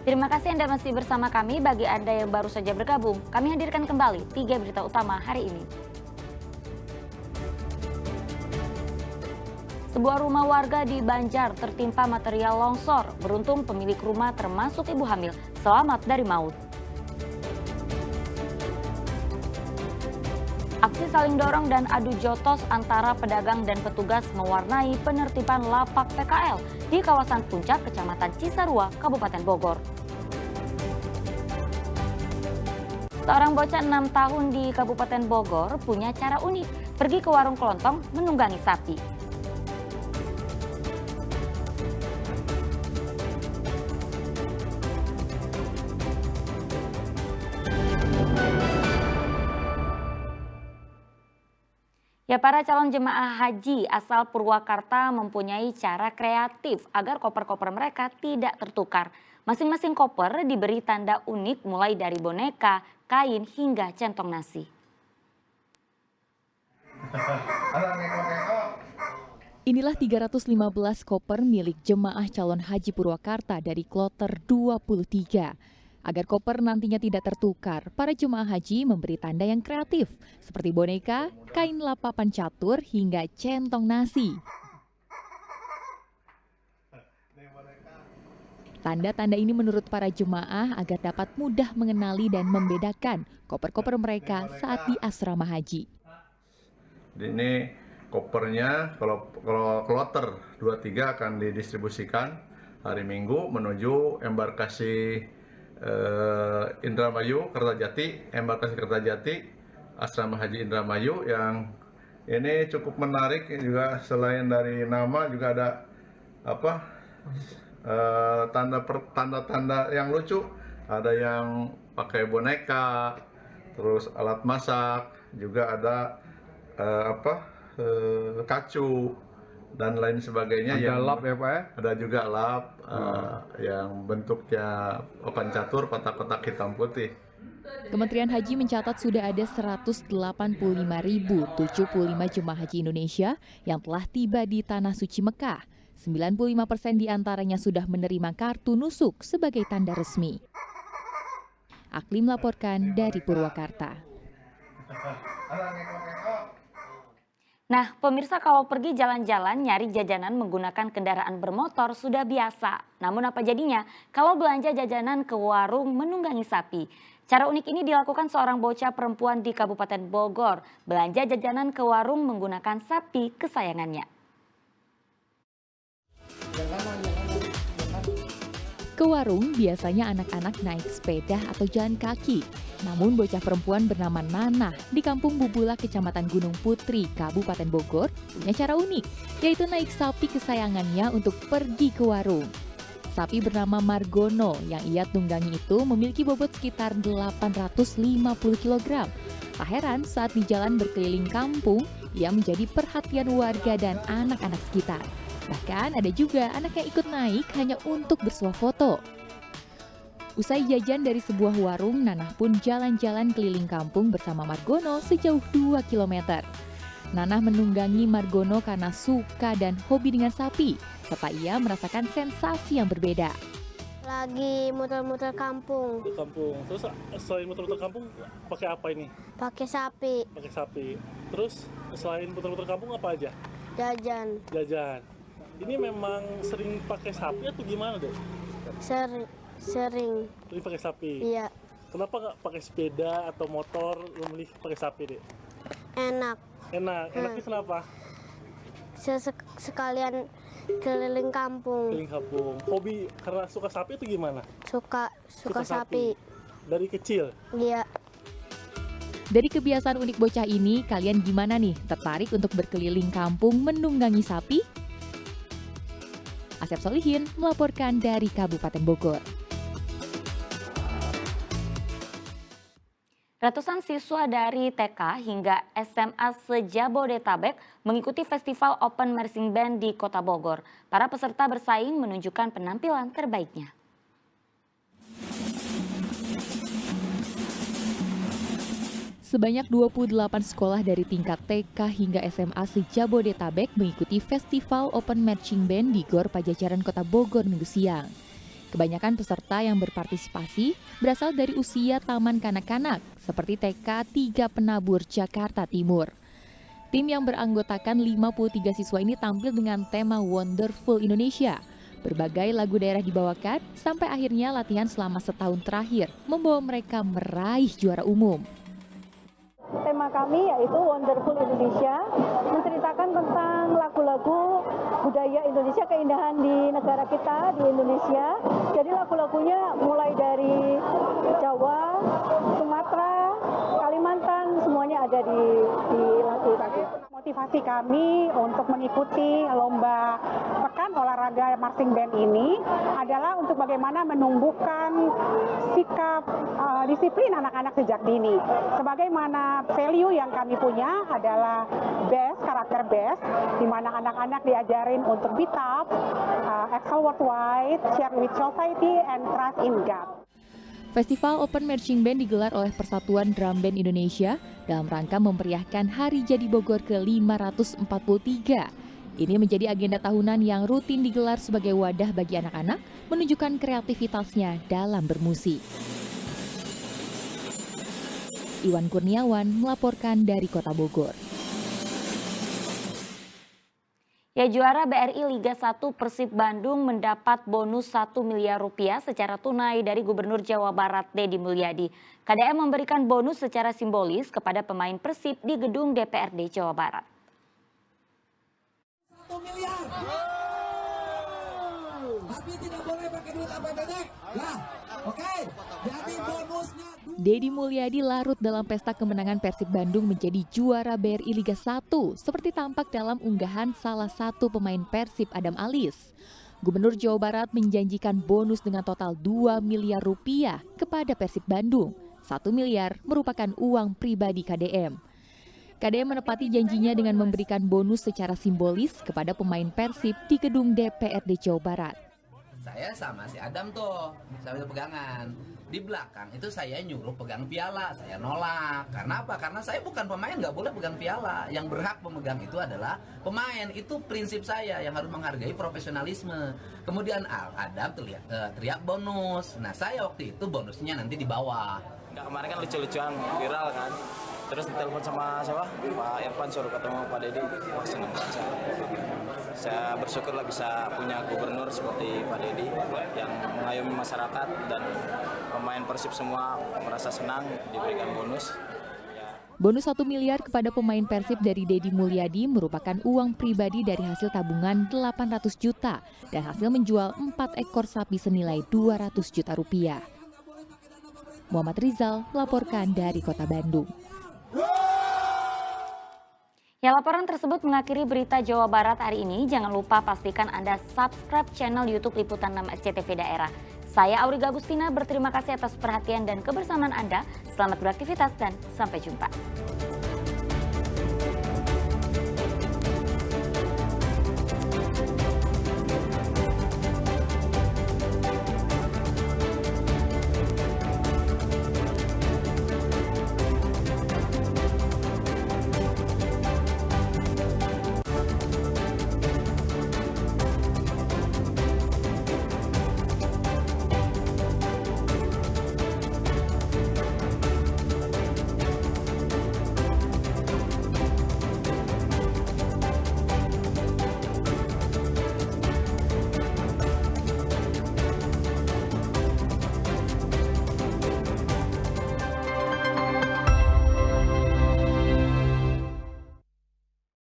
Terima kasih Anda masih bersama kami. Bagi Anda yang baru saja bergabung, kami hadirkan kembali 3 berita utama hari ini. Sebuah rumah warga di Banjar tertimpa material longsor. Beruntung pemilik rumah termasuk ibu hamil selamat dari maut. Aksi saling dorong dan adu jotos antara pedagang dan petugas mewarnai penertiban lapak PKL di kawasan Puncak, Kecamatan Cisarua, Kabupaten Bogor. Seorang bocah 6 tahun di Kabupaten Bogor punya cara unik, pergi ke warung kelontong menunggangi sapi. Ya, para calon jemaah haji asal Purwakarta mempunyai cara kreatif agar koper-koper mereka tidak tertukar. Masing-masing koper diberi tanda unik mulai dari boneka, kain hingga centong nasi. Inilah 315 koper milik jemaah calon haji Purwakarta dari kloter 23. Agar koper nantinya tidak tertukar, para jemaah haji memberi tanda yang kreatif, seperti boneka, kain lapapan catur, hingga centong nasi. Tanda-tanda ini menurut para jemaah agar dapat mudah mengenali dan membedakan koper-koper mereka saat di asrama haji. Ini kopernya, kalau kloter 23 akan didistribusikan hari Minggu menuju embarkasi Indramayu, Kertajati, embarkasi Kertajati, asrama haji Indramayu yang ini cukup menarik juga. Selain dari nama juga ada tanda-tanda yang lucu, ada yang pakai boneka, terus alat masak, juga ada kacu dan lain sebagainya. Ada yang lap ya Pak ya? Ada juga lap yang bentuknya papan catur, kotak-kotak hitam putih. Kementerian Haji mencatat sudah ada 185.075 jemaah haji Indonesia yang telah tiba di Tanah Suci Mekah. 95% diantaranya sudah menerima kartu nusuk sebagai tanda resmi. Akli melaporkan dari Purwakarta. Nah, pemirsa, kalau pergi jalan-jalan nyari jajanan menggunakan kendaraan bermotor sudah biasa. Namun apa jadinya kalau belanja jajanan ke warung menunggangi sapi? Cara unik ini dilakukan seorang bocah perempuan di Kabupaten Bogor. Belanja jajanan ke warung menggunakan sapi kesayangannya. Ke warung biasanya anak-anak naik sepeda atau jalan kaki. Namun bocah perempuan bernama Nanah di Kampung Bubula, Kecamatan Gunung Putri, Kabupaten Bogor punya cara unik, yaitu naik sapi kesayangannya untuk pergi ke warung. Sapi bernama Margono yang ia tunggangi itu memiliki bobot sekitar 850 kg. Tak heran saat di jalan berkeliling kampung, ia menjadi perhatian warga dan anak-anak sekitar. Bahkan ada juga anak yang ikut naik hanya untuk bersuah foto. Usai jajan dari sebuah warung, Nanah pun jalan-jalan keliling kampung bersama Margono sejauh 2 km. Nanah menunggangi Margono karena suka dan hobi dengan sapi, serta ia merasakan sensasi yang berbeda. Lagi muter-muter kampung. Terus selain muter-muter kampung, pakai apa ini? Pakai sapi. Pakai sapi. Terus selain muter-muter kampung apa aja? Jajan. Jajan. Ini memang sering pakai sapi atau gimana deh? Sering. Sering pakai sapi? Iya. Kenapa nggak pakai sepeda atau motor, memilih pakai sapi deh? Enak. Enaknya kenapa? Sekalian keliling kampung. Keliling kampung. Hobi karena suka sapi itu gimana? Suka sapi. Dari kecil? Iya. Dari kebiasaan unik bocah ini, kalian gimana nih? Tertarik untuk berkeliling kampung menunggangi sapi? Asep Solihin melaporkan dari Kabupaten Bogor. Ratusan siswa dari TK hingga SMA se-Jabodetabek mengikuti Festival Open Marching Band di Kota Bogor. Para peserta bersaing menunjukkan penampilan terbaiknya. Sebanyak 28 sekolah dari tingkat TK hingga SMA se-Jabodetabek mengikuti Festival Open Marching Band di Gor Pajajaran Kota Bogor Minggu siang. Kebanyakan peserta yang berpartisipasi berasal dari usia taman kanak-kanak seperti TK 3 Penabur, Jakarta Timur. Tim yang beranggotakan 53 siswa ini tampil dengan tema Wonderful Indonesia. Berbagai lagu daerah dibawakan sampai akhirnya latihan selama setahun terakhir membawa mereka meraih juara umum. Tema kami yaitu Wonderful Indonesia, menceritakan tentang lagu-lagu budaya Indonesia, keindahan di negara kita, di Indonesia. Jadi lagu-lagunya mulai dari Jawa, Sumatera, Kalimantan, semuanya ada di lagu tadi. Motivasi kami untuk mengikuti lomba Pekan Olahraga Marching Band ini adalah untuk bagaimana menumbuhkan sikap disiplin anak-anak sejak dini. Sebagaimana value yang kami punya adalah karakter best, di mana anak-anak diajarin untuk be tough, excel worldwide, share with society, and trust in God. Festival Open Marching Band digelar oleh Persatuan Drum Band Indonesia dalam rangka memeriahkan Hari Jadi Bogor ke-543. Ini menjadi agenda tahunan yang rutin digelar sebagai wadah bagi anak-anak menunjukkan kreativitasnya dalam bermusik. Iwan Kurniawan melaporkan dari Kota Bogor. Ya, juara BRI Liga 1 Persib Bandung mendapat bonus 1 miliar rupiah secara tunai dari Gubernur Jawa Barat Deddy Mulyadi. KDM memberikan bonus secara simbolis kepada pemain Persib di gedung DPRD Jawa Barat. 1 miliar. Tapi tidak boleh pakai duit APBD. Ya, oke. Jadi bonusnya. Deddy Mulyadi larut dalam pesta kemenangan Persib Bandung menjadi juara BRI Liga 1, seperti tampak dalam unggahan salah satu pemain Persib, Adam Alis. Gubernur Jawa Barat menjanjikan bonus dengan total 2 miliar rupiah kepada Persib Bandung. 1 miliar merupakan uang pribadi KDM. KDM menepati janjinya dengan memberikan bonus secara simbolis kepada pemain Persib di gedung DPRD Jawa Barat. Saya sama si Adam tuh, sambil pegangan. Di belakang itu saya nyuruh pegang piala, saya nolak. Karena apa? Karena saya bukan pemain, nggak boleh pegang piala. Yang berhak memegang itu adalah pemain. Itu prinsip saya yang harus menghargai profesionalisme. Kemudian Adam teriak bonus. Nah, saya waktu itu bonusnya nanti di bawah. Nggak, kemarin kan lucu-lucuan, viral kan. Terus ditelepon sama siapa? Pak Irfan suruh ketemu Pak Deddy. Wah, senang saja. Saya bersyukurlah bisa punya gubernur seperti Pak Deddy yang mengayomi masyarakat dan pemain Persib semua merasa senang diberikan bonus. Bonus 1 miliar kepada pemain Persib dari Deddy Mulyadi merupakan uang pribadi dari hasil tabungan 800 juta dan hasil menjual 4 ekor sapi senilai 200 juta rupiah. Muhammad Rizal melaporkan dari Kota Bandung. Ya, laporan tersebut mengakhiri berita Jawa Barat hari ini. Jangan lupa pastikan Anda subscribe channel YouTube Liputan 6 SCTV Daerah. Saya Auriga Agustina berterima kasih atas perhatian dan kebersamaan Anda. Selamat beraktivitas dan sampai jumpa.